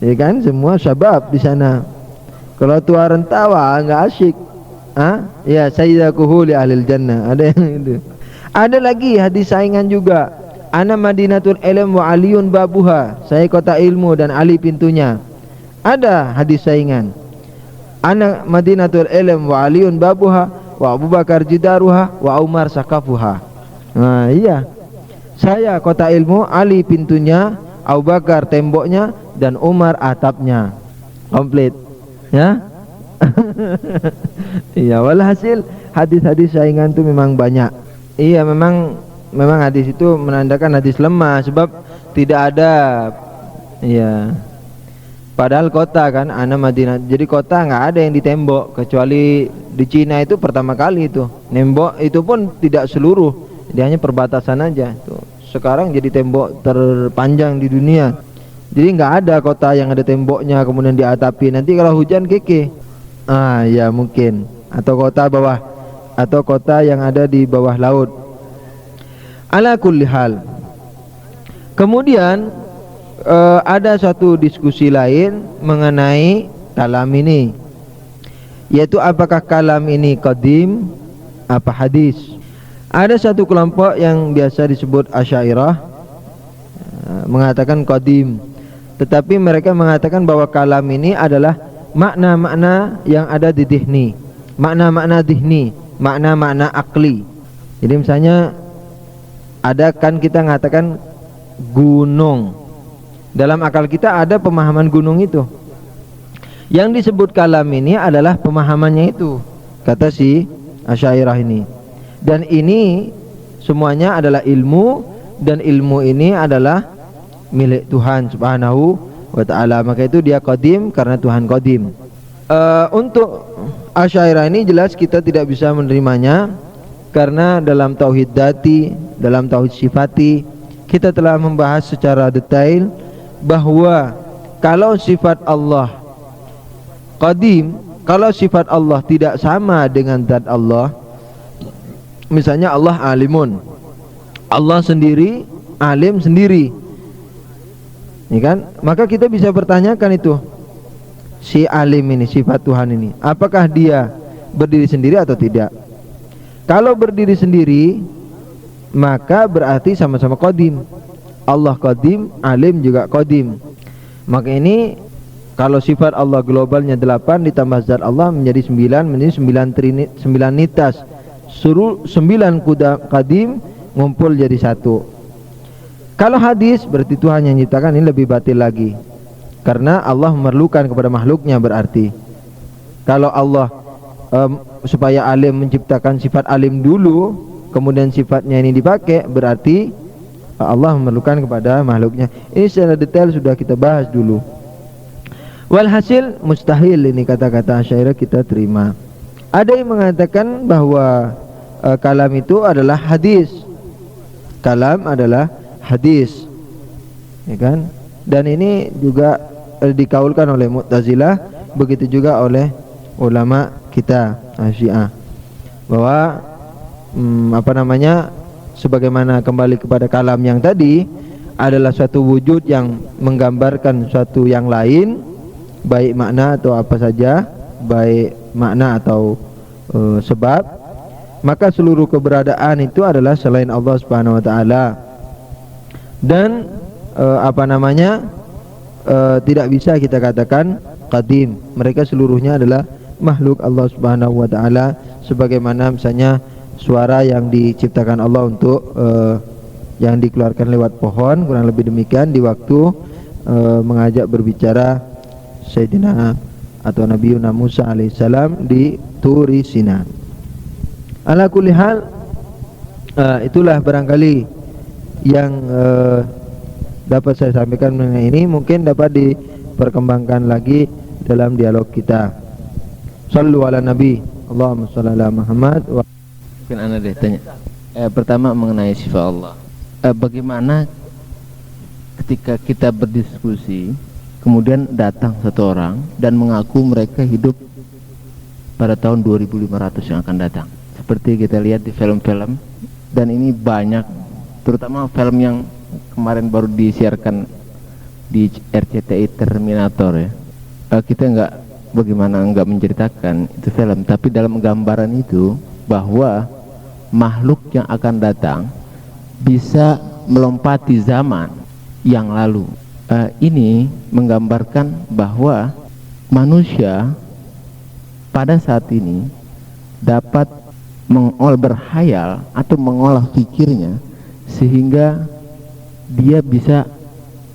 Ya kan, semua syabab di sana. Kalau tua rentawa nggak asyik. Ya, Sayyidah Kuhuli Ahlil Jannah. Ada yang itu. Ada lagi hadis saingan juga. Ana Madinatul Ilm wa Aliun babuha. Saya kota ilmu dan Ali pintunya. Ada hadis saingan. Ana Madinatul Ilm wa Aliun babuha wa Abu Bakar jidaruha wa Umar sakafuha. Nah, iya. Saya kota ilmu, Ali pintunya, Abu Bakar temboknya, dan Umar atapnya. Komplit, ya. Iya, walhasil hadis-hadis saingan itu memang banyak. Iya, memang hadis itu menandakan hadis lemah, sebab tidak ada, iya. Padahal kota kan, Ana Madinah. Jadi kota nggak ada yang ditembok, kecuali di Cina itu pertama kali itu. Nembok itu pun tidak seluruh, dia hanya perbatasan aja. Tuh. Sekarang jadi tembok terpanjang di dunia. Jadi nggak ada kota yang ada temboknya kemudian diatapi. Nanti kalau hujan keke. Ya mungkin. Atau kota bawah atau kota yang ada di bawah laut. Ala kulli hal. Kemudian ada satu diskusi lain mengenai kalam ini, yaitu apakah kalam ini qadim apa hadis. Ada satu kelompok yang biasa disebut Asy'ariyah mengatakan qadim, tetapi mereka mengatakan bahwa kalam ini adalah makna-makna yang ada di dhihni, makna-makna dhihni, makna-makna akli. Jadi misalnya ada kan kita mengatakan gunung, dalam akal kita ada pemahaman gunung itu. Yang disebut kalam ini adalah pemahamannya itu, kata si Asy'ariyah ini. Dan ini semuanya adalah ilmu, dan ilmu ini adalah milik Tuhan Subhanahu wa ta'ala. Maka itu dia qadim karena Tuhan qadim. Untuk Asy'ariyah ini jelas kita tidak bisa menerimanya, karena dalam tauhid dzati, dalam tauhid sifati, kita telah membahas secara detail bahwa kalau sifat Allah qadim, kalau sifat Allah tidak sama dengan zat Allah, misalnya Allah alimun, Allah sendiri alim sendiri, ya kan? Maka kita bisa pertanyakan itu, si alim ini, sifat Tuhan ini, apakah dia berdiri sendiri atau tidak? Kalau berdiri sendiri, maka berarti sama-sama qadim. Allah qadim, alim juga qadim. Maka ini kalau sifat Allah globalnya 8 ditambah zat Allah menjadi 9, menjadi 9 nitas. Suruh 9 kuda qadim ngumpul jadi satu. Kalau hadis berarti Tuhan yang menciptakan, ini lebih batil lagi, karena Allah memerlukan kepada makhluknya. Berarti kalau Allah supaya alim menciptakan sifat alim dulu, kemudian sifatnya ini dipakai, berarti Allah memerlukan kepada makhluknya. Ini secara detail sudah kita bahas dulu. Walhasil mustahil ini kata-kata Asy'ariyah kita terima. Ada yang mengatakan bahwa kalam itu adalah hadis. Kalam adalah hadis, ya kan? Dan ini juga dikaulkan oleh Mu'tazilah, begitu juga oleh ulama kita Syiah, bahwa sebagaimana kembali kepada kalam yang tadi adalah suatu wujud yang menggambarkan suatu yang lain, baik makna atau apa saja, baik makna atau sebab, maka seluruh keberadaan itu adalah selain Allah Subhanahu wa taala. Dan tidak bisa kita katakan qadim. Mereka seluruhnya adalah makhluk Allah Subhanahu wa taala, sebagaimana misalnya suara yang diciptakan Allah untuk yang dikeluarkan lewat pohon, kurang lebih demikian di waktu mengajak berbicara Sayyidina atau Nabi Musa alaihissalam di Turi Sina. Ala kulli hal, itulah barangkali yang dapat saya sampaikan mengenai ini. Mungkin dapat diperkembangkan lagi dalam dialog kita. Sallu ala Nabi, Allahumma shalli ala Muhammad. Mungkin anda deh tanya. Pertama mengenai sifat Allah. Bagaimana ketika kita berdiskusi, kemudian datang satu orang dan mengaku mereka hidup pada tahun 2500 yang akan datang, seperti kita lihat di film-film, dan ini banyak, terutama film yang kemarin baru disiarkan di RCTI Terminator ya. Kita bagaimana enggak menceritakan itu film, tapi dalam gambaran itu bahwa makhluk yang akan datang bisa melompati zaman yang lalu. Ini menggambarkan bahwa manusia pada saat ini dapat berhayal atau mengolah pikirnya sehingga dia bisa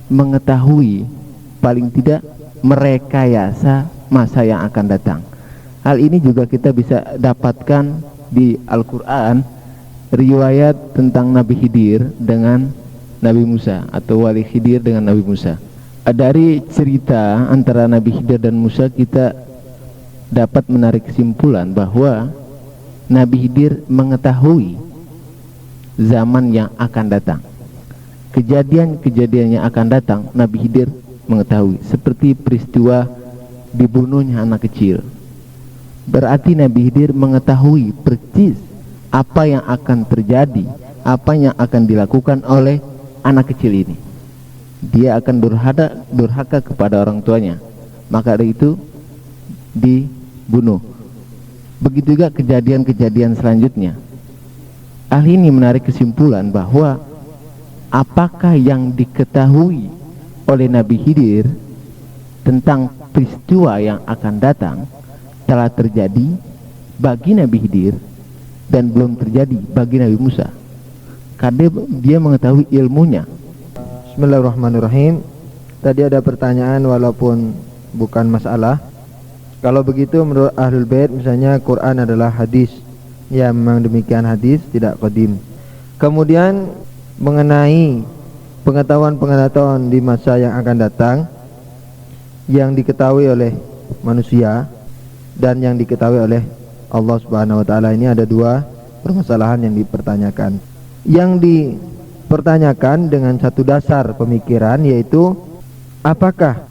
mengetahui, paling tidak merekayasa masa yang akan datang. Hal ini juga kita bisa dapatkan di Al-Quran, riwayat tentang Nabi Khidir dengan Nabi Musa, atau wali Khidir dengan Nabi Musa. Dari cerita antara Nabi Khidir dan Musa kita dapat menarik kesimpulan bahwa Nabi Khidir mengetahui zaman yang akan datang, kejadian-kejadian yang akan datang. Nabi Khidir mengetahui, seperti peristiwa dibunuhnya anak kecil, Berarti Nabi Khidir mengetahui persis apa yang akan terjadi, apa yang akan dilakukan oleh anak kecil ini. Dia akan durhaka kepada orang tuanya, maka dari itu dibunuh. Begitu juga kejadian-kejadian selanjutnya. Ahli ini menarik kesimpulan bahwa apakah yang diketahui oleh Nabi Khidir tentang peristiwa yang akan datang telah terjadi bagi Nabi Khidir dan belum terjadi bagi Nabi Musa, karena dia mengetahui ilmunya. Bismillahirrahmanirrahim. Tadi ada pertanyaan walaupun bukan masalah. Kalau begitu menurut Ahlul Bait misalnya Quran adalah hadis. Ya, memang demikian, hadis tidak qadim. Kemudian mengenai pengetahuan-pengetahuan di masa yang akan datang yang diketahui oleh manusia dan yang diketahui oleh Allah Subhanahu wa taala, ini ada dua permasalahan yang dipertanyakan. Yang dipertanyakan dengan satu dasar pemikiran, yaitu apakah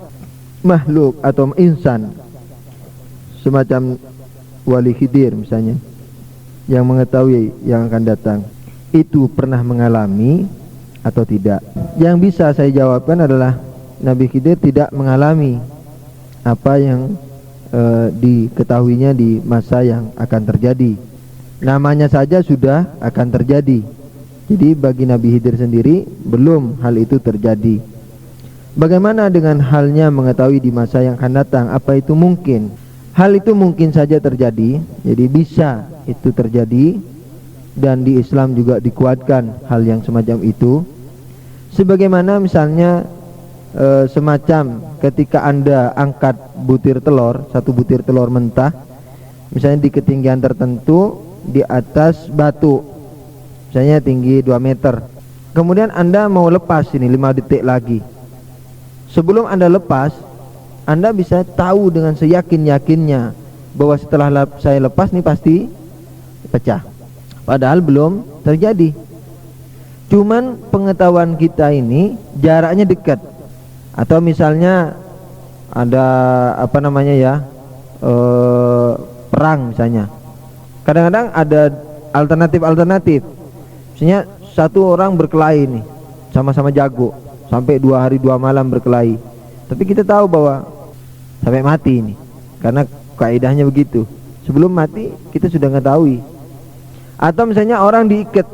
makhluk atau insan semacam Wali Khidir misalnya yang mengetahui yang akan datang itu pernah mengalami atau tidak. Yang bisa saya jawabkan adalah Nabi Khidir tidak mengalami apa yang diketahuinya di masa yang akan terjadi. Namanya saja sudah akan terjadi. Jadi bagi Nabi Khidir sendiri belum hal itu terjadi. Bagaimana dengan halnya mengetahui di masa yang akan datang? Apa itu mungkin? Hal itu mungkin saja terjadi. Jadi bisa itu terjadi, dan di Islam juga dikuatkan hal yang semacam itu. Sebagaimana misalnya semacam ketika Anda angkat butir telur, satu butir telur mentah, misalnya di ketinggian tertentu di atas batu, misalnya tinggi 2 meter. Kemudian Anda mau lepas ini 5 detik lagi. Sebelum Anda lepas, Anda bisa tahu dengan seyakin-yakinnya bahwa setelah saya lepas nih pasti pecah. Padahal belum terjadi. Cuman pengetahuan kita ini jaraknya dekat. Atau misalnya ada apa namanya ya, perang misalnya. Kadang-kadang ada alternatif. Misalnya satu orang berkelahi nih, sama-sama jago, sampai 2 hari 2 malam berkelahi. Tapi kita tahu bahwa sampai mati ini, karena kaidahnya begitu. Sebelum mati kita sudah mengetahui. Atau misalnya orang diikat,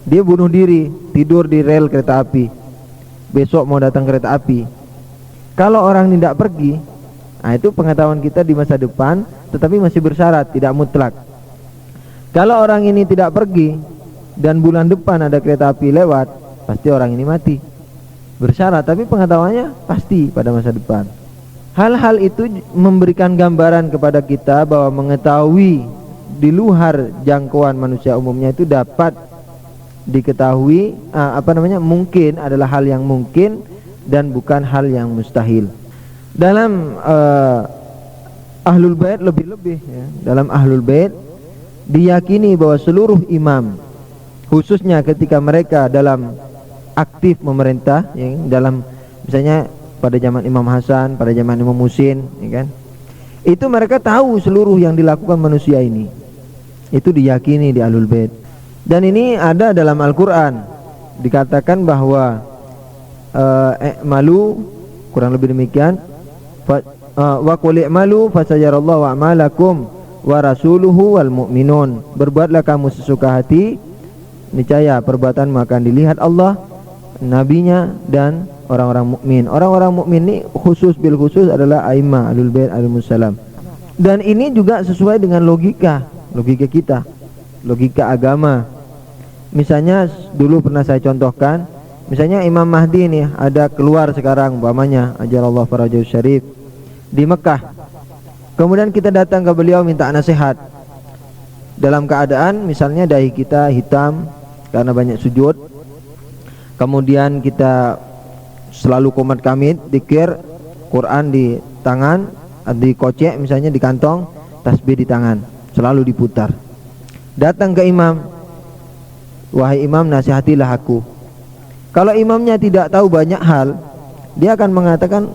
dia bunuh diri, tidur di rel kereta api. Besok mau datang kereta api. Kalau orang tidak pergi, nah itu pengetahuan kita di masa depan, tetapi masih bersyarat, tidak mutlak. Kalau orang ini tidak pergi dan bulan depan ada kereta api lewat, pasti orang ini mati. Bersyarat, tapi pengetahuannya pasti pada masa depan. Hal-hal itu memberikan gambaran kepada kita bahwa mengetahui di luar jangkauan manusia umumnya itu dapat diketahui, mungkin adalah hal yang mungkin dan bukan hal yang mustahil. Dalam Ahlul Bait lebih-lebih ya, dalam Ahlul Bait diyakini bahwa seluruh imam, khususnya ketika mereka dalam aktif memerintah ya, dalam misalnya pada zaman Imam Hasan, pada zaman Imam Musin ya kan, itu mereka tahu seluruh yang dilakukan manusia ini. Itu diyakini di Ahlul Bait. Dan ini ada dalam Al-Quran, dikatakan bahwa malu, kurang lebih demikian, wa qul i'malu fasayarallahu a'malakum wa rasuluhu wal mu'minun. Berbuatlah kamu sesuka hati, niscaya perbuatanmu akan dilihat Allah, nabinya dan orang-orang mukmin. Orang-orang mukmin ini khusus bil khusus adalah a'immah Ahlul Bait alaihissalam. Dan ini juga sesuai dengan logika kita, logika agama. Misalnya dulu pernah saya contohkan, misalnya Imam Mahdi ini ada keluar sekarang, umpamanya ajarallahu farajahu syarif di Mekah. Kemudian kita datang ke beliau minta nasihat. Dalam keadaan misalnya dahi kita hitam karena banyak sujud. Kemudian kita selalu qomat kamit, zikir, Quran di tangan, di kocek misalnya di kantong, tasbih di tangan, selalu diputar. Datang ke imam, wahai imam, nasihatilah aku. Kalau imamnya tidak tahu banyak hal, dia akan mengatakan,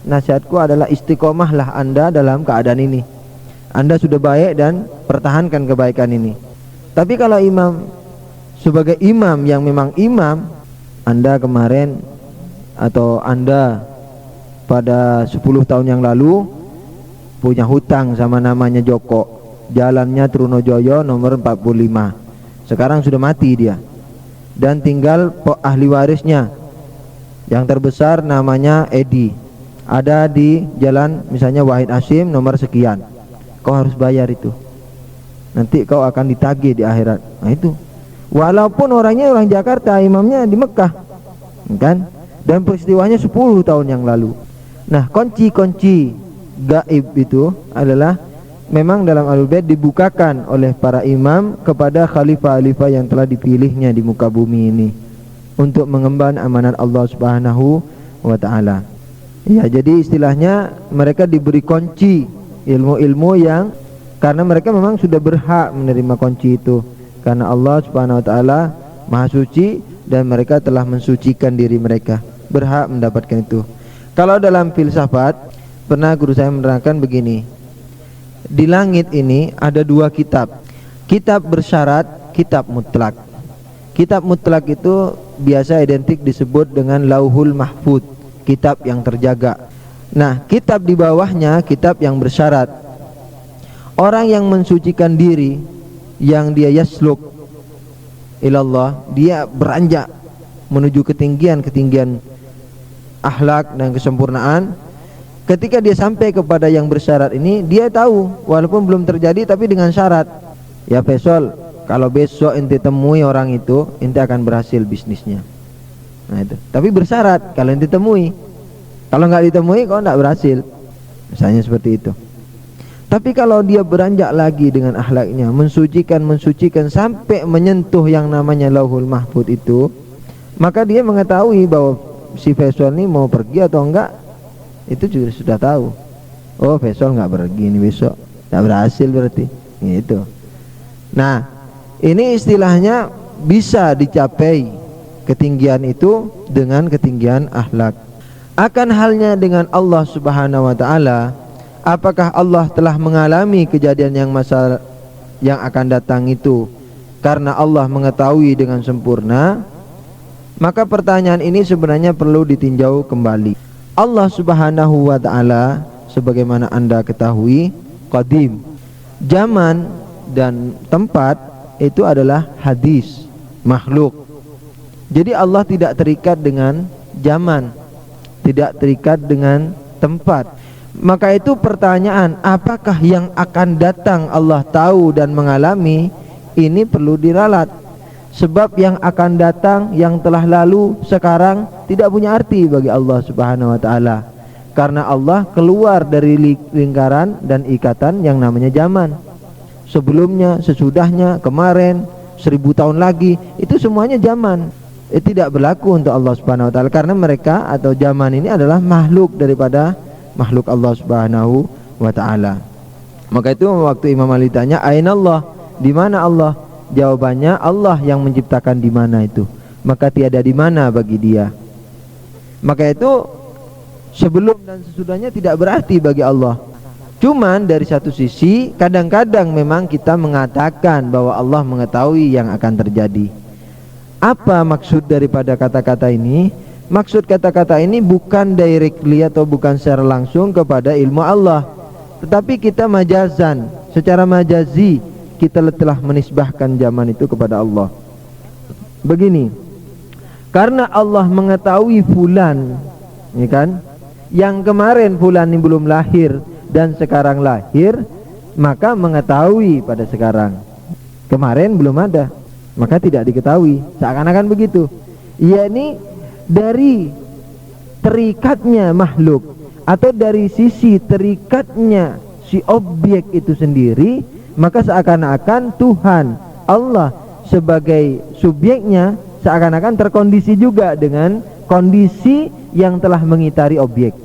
nasihatku adalah istiqomahlah anda dalam keadaan ini. Anda sudah baik dan pertahankan kebaikan ini. Tapi kalau imam sebagai imam yang memang imam, Anda kemarin atau Anda pada 10 tahun yang lalu punya hutang sama namanya Joko, jalannya Trunojoyo nomor 45. Sekarang sudah mati dia, dan tinggal ahli warisnya yang terbesar namanya Edi, ada di jalan misalnya Wahid Hasim nomor sekian. Kau harus bayar itu, nanti kau akan ditagih di akhirat. Nah itu, walaupun orangnya orang Jakarta, imamnya di Mekah, kan? Dan peristiwanya 10 tahun yang lalu. Nah, kunci-kunci gaib itu adalah memang dalam Ahlul Bait dibukakan oleh para imam kepada khalifah-khalifah yang telah dipilihnya di muka bumi ini untuk mengemban amanat Allah Subhanahu wa taala. Ya, jadi istilahnya mereka diberi kunci ilmu-ilmu yang karena mereka memang sudah berhak menerima kunci itu, karena Allah Subhanahu wa taala Maha Suci dan mereka telah mensucikan diri mereka, berhak mendapatkan itu. Kalau dalam filsafat, pernah guru saya menerangkan begini, di langit ini ada 2 kitab, kitab bersyarat, kitab mutlak. Kitab mutlak itu biasa identik disebut dengan Lauhul Mahfud, kitab yang terjaga. Nah, kitab di bawahnya kitab yang bersyarat. Orang yang mensucikan diri, yang dia yasluk ilallah, dia beranjak menuju ketinggian akhlak dan kesempurnaan. Ketika dia sampai kepada yang bersyarat ini, dia tahu walaupun belum terjadi tapi dengan syarat. Ya Faisal, kalau besok ente temui orang itu, ente akan berhasil bisnisnya. Nah itu. Tapi bersyarat kalau ente temui. Kalau nggak ditemui kau nggak berhasil. Misalnya seperti itu. Tapi kalau dia beranjak lagi dengan akhlaknya, mensucikan sampai menyentuh yang namanya Lauhul Mahfud itu, maka dia mengetahui bahwa si Faisal ini mau pergi atau enggak, itu juga sudah tahu. Oh, Faisal nggak pergi ini besok, nggak berhasil berarti. Gitu. Nah, ini istilahnya bisa dicapai ketinggian itu dengan ketinggian akhlak. Akan halnya dengan Allah Subhanahu wa taala, apakah Allah telah mengalami kejadian yang akan datang itu karena Allah mengetahui dengan sempurna? Maka pertanyaan ini sebenarnya perlu ditinjau kembali. Allah Subhanahu wa taala sebagaimana Anda ketahui qadim. Zaman dan tempat itu adalah hadis, makhluk. Jadi Allah tidak terikat dengan zaman, tidak terikat dengan tempat. Maka itu pertanyaan, apakah yang akan datang Allah tahu dan mengalami, ini perlu diralat. Sebab yang akan datang, yang telah lalu, sekarang tidak punya arti bagi Allah Subhanahu wa taala. Karena Allah keluar dari lingkaran dan ikatan yang namanya zaman. Sebelumnya, sesudahnya, kemarin, 1000 tahun lagi, itu semuanya zaman. Tidak berlaku untuk Allah Subhanahu wa taala karena mereka atau zaman ini adalah makhluk daripada makhluk Allah Subhanahu wa taala. Maka itu waktu Imam Ali tanya, "Aina Allah?" Di mana Allah? Jawabannya, Allah yang menciptakan di mana itu. Maka tiada di mana bagi Dia. Maka itu sebelum dan sesudahnya tidak berarti bagi Allah. Cuman dari satu sisi kadang-kadang memang kita mengatakan bahwa Allah mengetahui yang akan terjadi. Apa maksud daripada kata-kata ini? Maksud kata-kata ini bukan directly atau bukan secara langsung kepada ilmu Allah, tetapi kita majazan, secara majazi kita telah menisbahkan zaman itu kepada Allah. Begini, karena Allah mengetahui fulan, ya kan, yang kemarin fulan ini belum lahir dan sekarang lahir, maka mengetahui pada sekarang. Kemarin belum ada, maka tidak diketahui. Seakan-akan begitu. Yakni dari terikatnya makhluk atau dari sisi terikatnya si objek itu sendiri, maka seakan-akan Tuhan Allah sebagai subjeknya seakan-akan terkondisi juga dengan kondisi yang telah mengitari objek,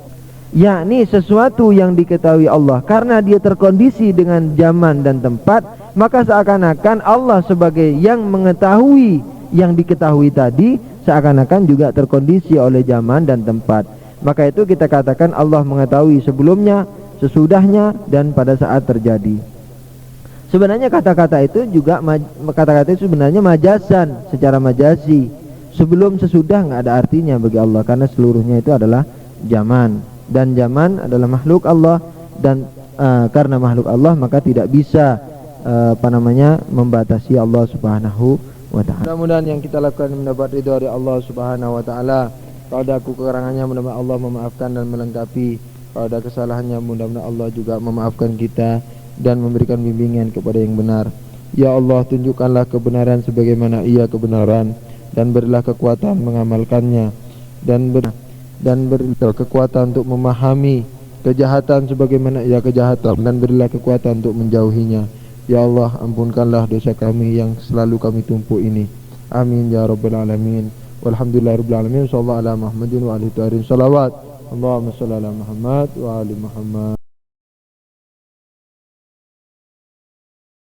yakni sesuatu yang diketahui Allah. Karena dia terkondisi dengan zaman dan tempat, maka seakan-akan Allah sebagai yang mengetahui yang diketahui tadi seakan-akan juga terkondisi oleh zaman dan tempat. Maka itu kita katakan Allah mengetahui sebelumnya, sesudahnya, dan pada saat terjadi. Sebenarnya kata-kata itu juga kata-kata itu sebenarnya majasan, secara majasi. Sebelum sesudah nggak ada artinya bagi Allah, karena seluruhnya itu adalah zaman, dan zaman adalah makhluk Allah, dan karena makhluk Allah maka tidak bisa membatasi Allah Subhanahu wa ta'ala. Mudah-mudahan yang kita lakukan mendapat ridha dari Allah Subhanahu wa ta'ala. Kalau ada kekurangannya, mudah-mudahan Allah memaafkan dan melengkapi. Kalau ada kesalahannya, mudah-mudahan Allah juga memaafkan kita dan memberikan bimbingan kepada yang benar. Ya Allah, tunjukkanlah kebenaran sebagaimana ia kebenaran, dan berilah kekuatan mengamalkannya, dan berilah kekuatan untuk memahami kejahatan sebagaimana ia kejahatan, dan berilah kekuatan untuk menjauhinya. Ya Allah, ampunkanlah dosa kami yang selalu kami tumpuk ini. Amin ya rabbal alamin. Walhamdulillahirabbil alamin. Sallallahu ala Muhammadin wa alihi tahirin. Shalawat. Allahumma shalli ala Muhammad wa ali Muhammad.